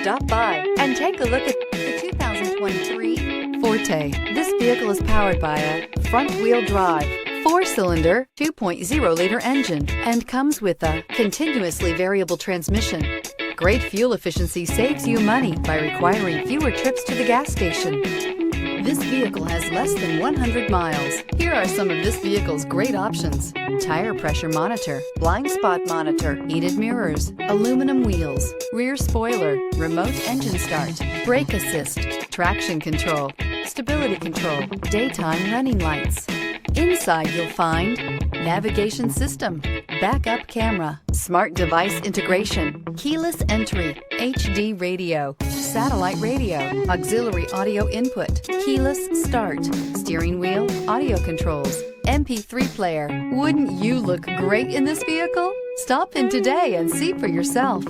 Stop by and take a look at the 2023 Forte. This vehicle is powered by a front-wheel drive, 4-cylinder, 2.0-liter engine and comes with a continuously variable transmission. Great fuel efficiency saves you money by requiring fewer trips to the gas station. This vehicle has less than 100 miles. Here are some of this vehicle's great options: tire pressure monitor, blind spot monitor, heated mirrors, aluminum wheels, rear spoiler, remote engine start, brake assist, traction control, stability control, daytime running lights. Inside you'll find navigation system, backup camera, smart device integration, keyless entry, HD radio, satellite radio, auxiliary audio input, keyless start, steering wheel audio controls, MP3 player. Wouldn't you look great in this vehicle? Stop in today and see for yourself.